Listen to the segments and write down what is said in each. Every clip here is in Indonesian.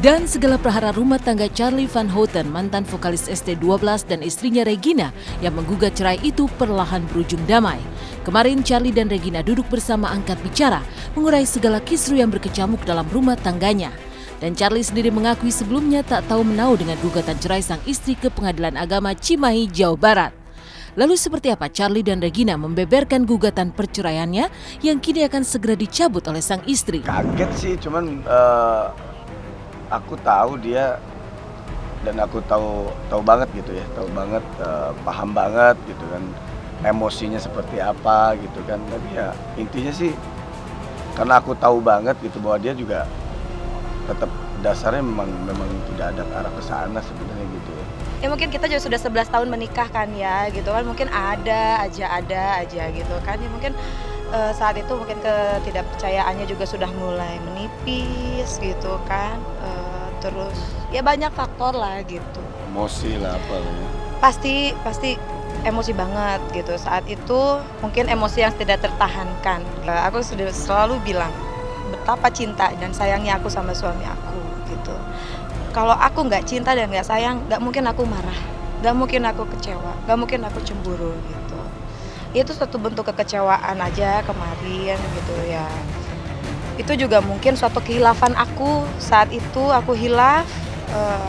Dan segala perhara rumah tangga Charly Van Houten, mantan vokalis ST12 dan istrinya Regina yang menggugat cerai itu perlahan berujung damai. Kemarin Charly dan Regina duduk bersama angkat bicara, mengurai segala kisru yang berkecamuk dalam rumah tangganya. Dan Charly sendiri mengakui sebelumnya tak tahu menau dengan gugatan cerai sang istri ke Pengadilan Agama Cimahi, Jawa Barat. Lalu seperti apa Charly dan Regina membeberkan gugatan perceraiannya yang kini akan segera dicabut oleh sang istri? Kaget sih, cuman aku tahu dia dan aku tahu banget gitu ya, tahu banget, paham banget gitu kan, emosinya seperti apa gitu kan. Tapi ya intinya sih karena aku tahu banget gitu bahwa dia juga tetap dasarnya memang tidak ada arah ke sana sebenarnya gitu ya. Ya mungkin kita juga sudah 11 tahun menikah kan ya gitu kan, mungkin ada aja gitu kan ya, mungkin saat itu mungkin ketidakpercayaannya juga sudah mulai menipis gitu kan, terus ya banyak faktor lah gitu. Emosi lah apa lah ya. Pasti emosi banget gitu saat itu, mungkin emosi yang tidak tertahankan. Aku sudah selalu bilang betapa cinta dan sayangnya aku sama suami aku gitu. Kalau aku nggak cinta dan nggak sayang, nggak mungkin aku marah, nggak mungkin aku kecewa, nggak mungkin aku cemburu gitu. Itu suatu bentuk kekecewaan aja kemarin gitu ya. Itu juga mungkin suatu kehilafan aku saat itu, aku hilaf,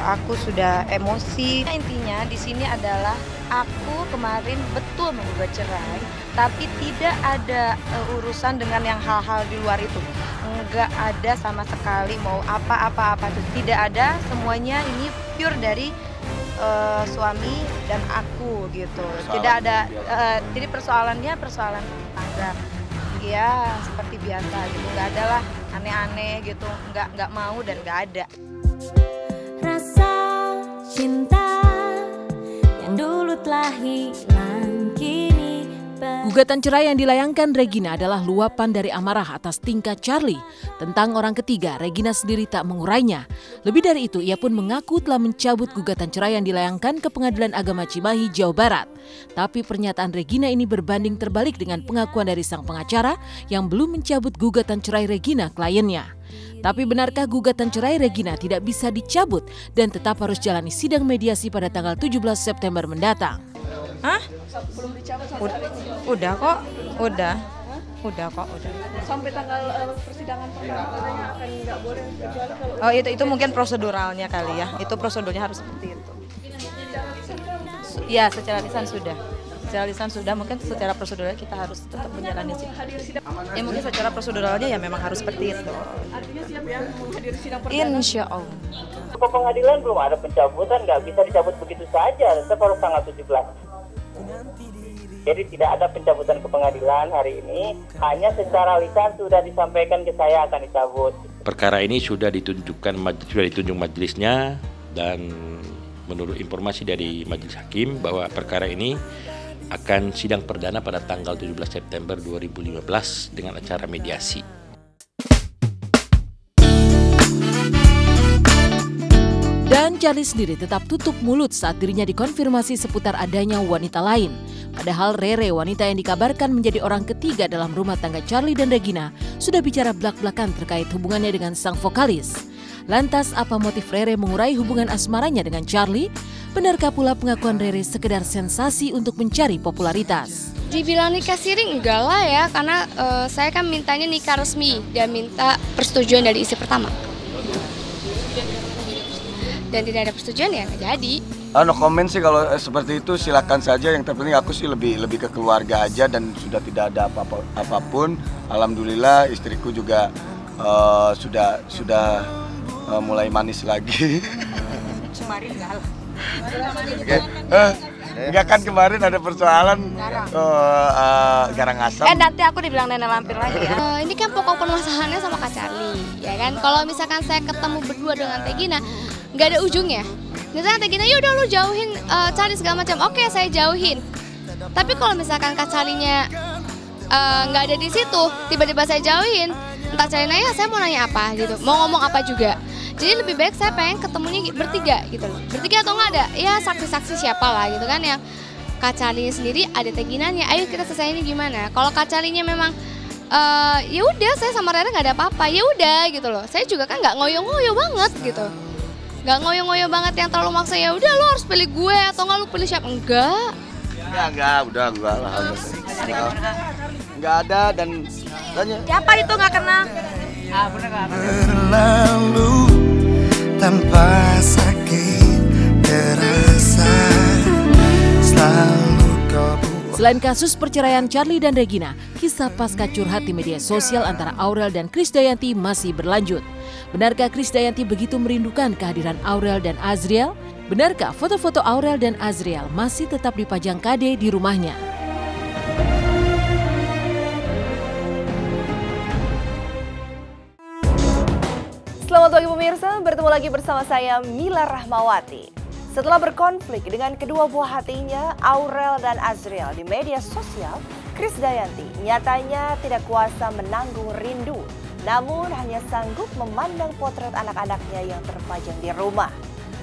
aku sudah emosi. Intinya di sini adalah aku kemarin betul menggugat cerai, tapi tidak ada urusan dengan yang hal-hal di luar itu. Enggak ada sama sekali mau apa-apa itu tidak ada, semuanya ini pure dari suami dan aku gitu. Tidak ada jadi persoalan tangga. Ya seperti biasa gitu, nggak ada lah aneh-aneh gitu, nggak mau dan nggak ada. Rasa cinta yang dulu telah hilang kini. Gugatan cerai yang dilayangkan Regina adalah luapan dari amarah atas tingkah Charly. Tentang orang ketiga, Regina sendiri tak mengurainya. Lebih dari itu, ia pun mengaku telah mencabut gugatan cerai yang dilayangkan ke Pengadilan Agama Cimahi, Jawa Barat. Tapi pernyataan Regina ini berbanding terbalik dengan pengakuan dari sang pengacara yang belum mencabut gugatan cerai Regina kliennya. Tapi benarkah gugatan cerai Regina tidak bisa dicabut dan tetap harus jalani sidang mediasi pada tanggal 17 September mendatang? Hah? Belum dicabut sampai hari ini? Udah kok. Sampai tanggal persidangan katanya akan nggak boleh kecuali kalau... Oh itu mungkin proseduralnya kali ya. Itu prosedurnya harus seperti itu. Ya secara lisan sudah. Secara lisan sudah, mungkin secara proseduralnya kita harus tetap menjalani sidang. Ya mungkin secara proseduralnya ya memang harus seperti itu. Artinya siap ya menghadiri sidang perdana? Insya Allah. Ke pengadilan belum ada pencabutan, nggak bisa dicabut begitu saja, tetap harus tanggal 17. Jadi tidak ada pencabutan ke pengadilan hari ini, hanya secara lisan sudah disampaikan ke saya akan dicabut. Perkara ini sudah ditunjuk majelisnya, dan menurut informasi dari majelis hakim bahwa perkara ini akan sidang perdana pada tanggal 17 September 2015 dengan acara mediasi. Dan Charly sendiri tetap tutup mulut saat dirinya dikonfirmasi seputar adanya wanita lain. Padahal Rere, wanita yang dikabarkan menjadi orang ketiga dalam rumah tangga Charly dan Regina, sudah bicara belak-belakan terkait hubungannya dengan sang vokalis. Lantas apa motif Rere mengurai hubungan asmaranya dengan Charly? Benarkah pula pengakuan Rere sekedar sensasi untuk mencari popularitas? Dibilang nikah siri enggak lah ya, karena saya kan mintanya nikah resmi dan minta persetujuan dari istri pertama. Dan tidak ada persetujuan ya nggak jadi. No comment sih kalau seperti itu, silakan saja. Yang terpenting aku sih lebih ke keluarga aja dan sudah tidak ada apapun. Alhamdulillah istriku juga sudah mulai manis lagi. Kemarin enggak lah. Enggak kan kemarin ada persoalan garang asam. Nanti aku dibilang nenek lampir lagi ya. Ini kan pokok permasalahannya sama Kak Charly, ya kan? Kalau misalkan saya ketemu berdua dengan Regina, nggak ada ujungnya. Misalnya Regina, yaudah lu jauhin Charly segala macam, oke saya jauhin. Tapi kalau misalkan Kak Charly-nya nggak ada di situ, tiba-tiba saya jauhin, entah Charly nanya, saya mau nanya apa gitu, mau ngomong apa juga. Jadi lebih baik saya pengen ketemunya bertiga gitu loh. Bertiga atau nggak ada, ya saksi-saksi siapa lah gitu kan, yang Kak Charly sendiri ada Reginanya, ayo kita selesaiin gimana. Kalau Kak Charly-nya memang ya udah saya sama Rere nggak ada apa-apa, ya udah gitu loh. Saya juga kan nggak ngoyo-ngoyo banget gitu. Nggak ngoyo-ngoyo banget yang terlalu maksa, ya udah lo harus pilih gue atau nggak lo pilih siapa? Enggak, Udah lah. Nggak ada dan tanya. Siapa itu nggak kenal? Berlalu tanpa sakit terasa, selalu kau. Selain kasus perceraian Charlie dan Regina, kisah pasca curhat di media sosial antara Aurel dan Krisdayanti masih berlanjut. Benarkah Krisdayanti begitu merindukan kehadiran Aurel dan Azriel? Benarkah foto-foto Aurel dan Azriel masih tetap dipajang KD di rumahnya? Selamat pagi pemirsa, bertemu lagi bersama saya Mila Rahmawati. Setelah berkonflik dengan kedua buah hatinya, Aurel dan Azriel di media sosial, Krisdayanti nyatanya tidak kuasa menanggung rindu, namun hanya sanggup memandang potret anak-anaknya yang terpajang di rumah.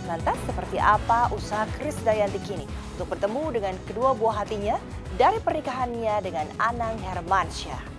Lantas seperti apa usaha Krisdayanti kini untuk bertemu dengan kedua buah hatinya dari pernikahannya dengan Anang Hermansyah?